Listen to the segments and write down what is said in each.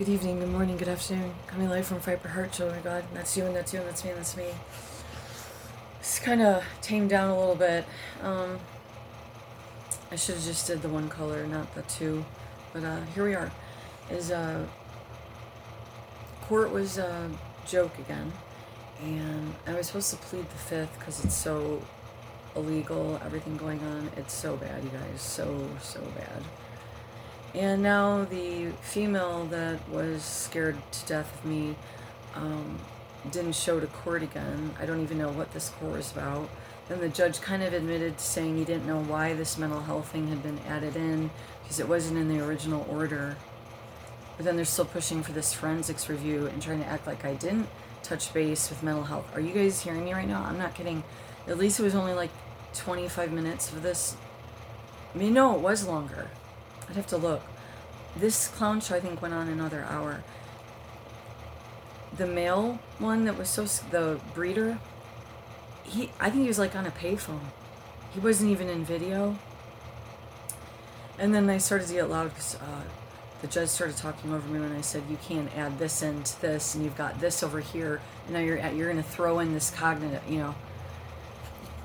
Good evening, good morning, good afternoon. Coming live from Fight for Heart, children of God. That's you, and that's you, and that's me, and that's me. It's kind of tamed down a little bit. I should have just did the one color, not the two. But here we are. Court was a joke again. And I was supposed to plead the fifth because it's so illegal, everything going on. It's so bad, you guys. So bad. And now the female that was scared to death of me didn't show to court again. I don't even know what this court was about. Then the judge kind of admitted to saying he didn't know why this mental health thing had been added in because it wasn't in the original order. But then they're still pushing for this forensics review and trying to act like I didn't touch base with mental health. Are you guys hearing me right now? I'm not kidding. At least it was only like 25 minutes of this. I mean, no, it was longer. I'd have to look. This clown show, I think, went on another hour. The male one that was the breeder, I think he was like on a payphone. He wasn't even in video. And then I started to get loud because the judge started talking over me when I said, you can't add this into this, and you've got this over here, and now you're going to throw in this cognitive,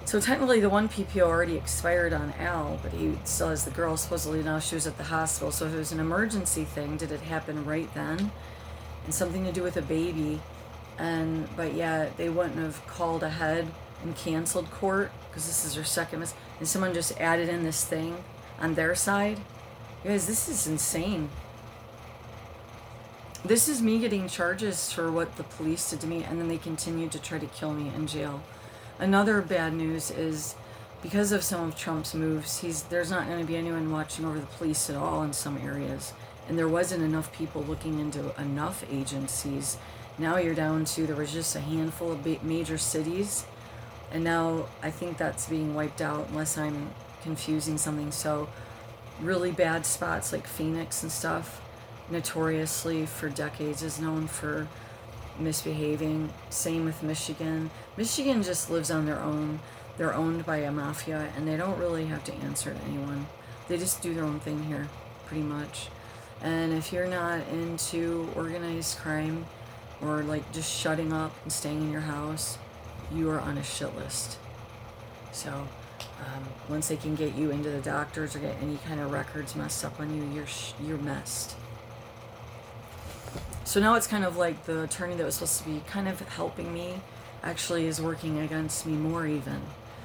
So technically the one PPO already expired on Al, but he still has the girl. Supposedly now she was at the hospital. So if it was an emergency thing, did it happen right then? And something to do with a baby. But yeah, they wouldn't have called ahead and canceled court because this is their second miss. And someone just added in this thing on their side. You guys, this is insane. This is me getting charges for what the police did to me, and then they continued to try to kill me in jail. Another bad news is because of some of Trump's moves, there's not going to be anyone watching over the police at all in some areas. And there wasn't enough people looking into enough agencies. Now you're down to, there was just a handful of major cities. And now I think that's being wiped out unless I'm confusing something. So really bad spots like Phoenix and stuff, notoriously for decades is known for misbehaving. Same with Michigan. Michigan just lives on their own. They're owned by a mafia, and they don't really have to answer to anyone. They just do their own thing here, pretty much. And if you're not into organized crime or like just shutting up and staying in your house, you are on a shit list. So once they can get you into the doctors or get any kind of records messed up on you, you're messed. So now it's kind of like the attorney that was supposed to be kind of helping me actually is working against me more even.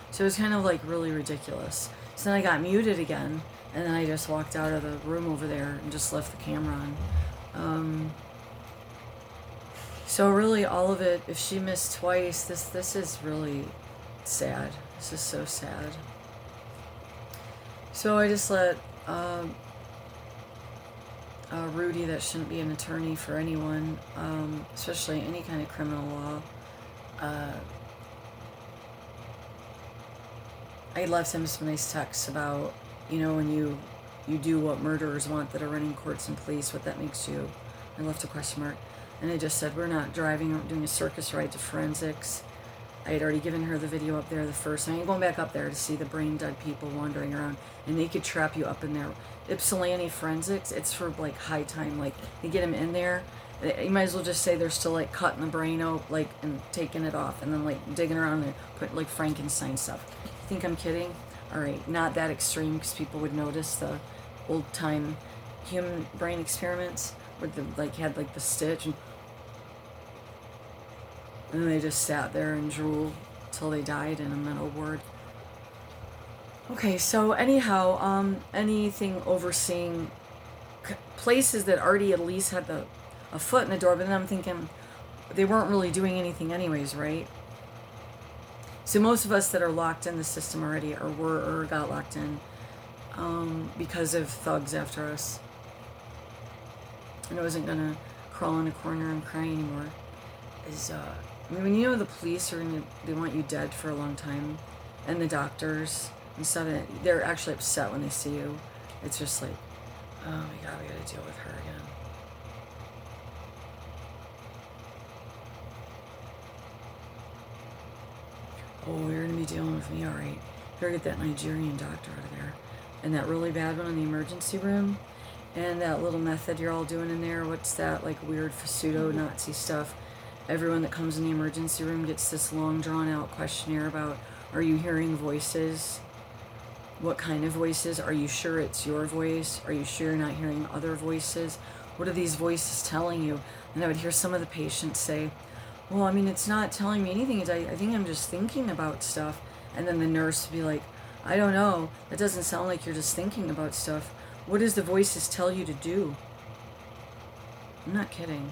So it was kind of like really ridiculous. So then I got muted again, and then I just walked out of the room over there and just left the camera on. So really all of it, if she missed twice, this is really sad. This is so sad. So I just let Rudy, that shouldn't be an attorney for anyone, especially any kind of criminal law. I left him some nice texts about, when you do what murderers want that are running courts and police, what that makes you. I left a question mark. And I just said, we're not driving, we're doing a circus ride to forensics. I had already given her the video up there the first time. I'm going back up there to see the brain dead people wandering around, and they could trap you up in there. Ypsilanti forensics, it's for like high time, like they get them in there. You might as well just say they're still like cutting the brain out, like, and taking it off, and then like digging around and put like Frankenstein stuff. You think I'm kidding? All right, not that extreme because people would notice the old time human brain experiments where they like had like the stitch and then they just sat there and drooled till they died in a mental ward. Okay, so anyhow, anything overseeing places that already at least had a foot in the door, but then I'm thinking they weren't really doing anything anyways, right? So most of us that are locked in the system already or got locked in because of thugs after us. And I wasn't gonna crawl in a corner and cry anymore. When you know the police they want you dead for a long time, and the doctors and stuff, they're actually upset when they see you. It's just like, oh my God, we gotta deal with her again. Oh, you're gonna be dealing with me, all right. Better get that Nigerian doctor out of there. And that really bad one in the emergency room. And that little method you're all doing in there, what's that, like weird pseudo-Nazi stuff? Everyone that comes in the emergency room gets this long drawn-out questionnaire about, are you hearing voices? What kind of voices? Are you sure it's your voice? Are you sure you're not hearing other voices? What are these voices telling you? And I would hear some of the patients say, well, I mean, it's not telling me anything. I think I'm just thinking about stuff. And then the nurse would be like, I don't know. That doesn't sound like you're just thinking about stuff. What does the voices tell you to do? I'm not kidding.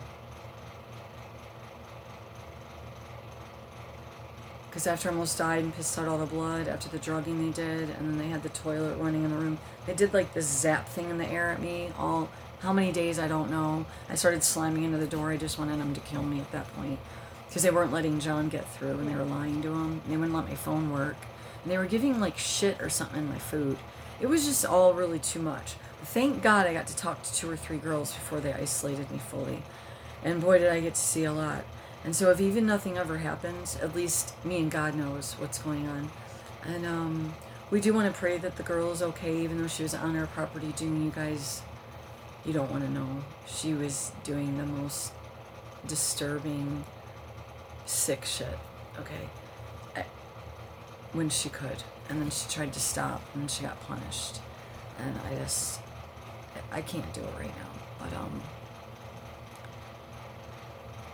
Because after I almost died and pissed out all the blood, after the drugging they did, and then they had the toilet running in the room, they did like this zap thing in the air at me. How many days, I don't know. I started slamming into the door. I just wanted them to kill me at that point. Because they weren't letting John get through, and they were lying to him. And they wouldn't let my phone work. And they were giving like shit or something in my food. It was just all really too much. Thank God I got to talk to 2 or 3 girls before they isolated me fully. And boy, did I get to see a lot. And so if even nothing ever happens, at least me and God knows what's going on. And we do want to pray that the girl is okay, even though she was on our property doing, you guys, you don't want to know. She was doing the most disturbing, sick shit, okay? When she could. And then she tried to stop, and then she got punished. And I can't do it right now. But,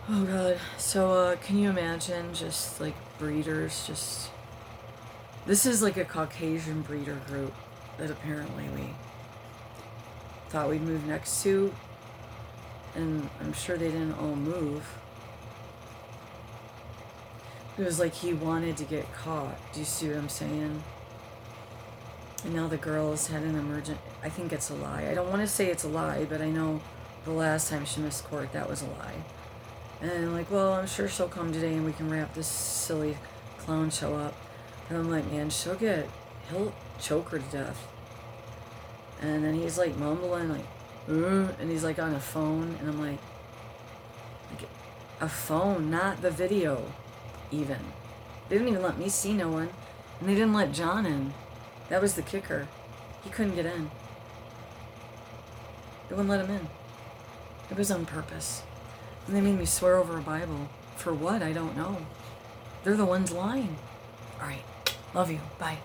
oh God. So, can you imagine just, like, breeders this is like a Caucasian breeder group that apparently we thought we'd move next to. And I'm sure they didn't all move. It was like he wanted to get caught. Do you see what I'm saying? And now the girl has had an emergent... I think it's a lie. I don't want to say it's a lie, but I know the last time she missed court, that was a lie. And I'm like, well, I'm sure she'll come today and we can wrap this silly clown show up. And I'm like, man, he'll choke her to death. And then he's like mumbling, like, and he's like on a phone. And I'm like, a phone, not the video, even. They didn't even let me see no one. And they didn't let John in. That was the kicker. He couldn't get in. They wouldn't let him in. It was on purpose. And they made me swear over a Bible. For what? I don't know. They're the ones lying. All right. Love you. Bye.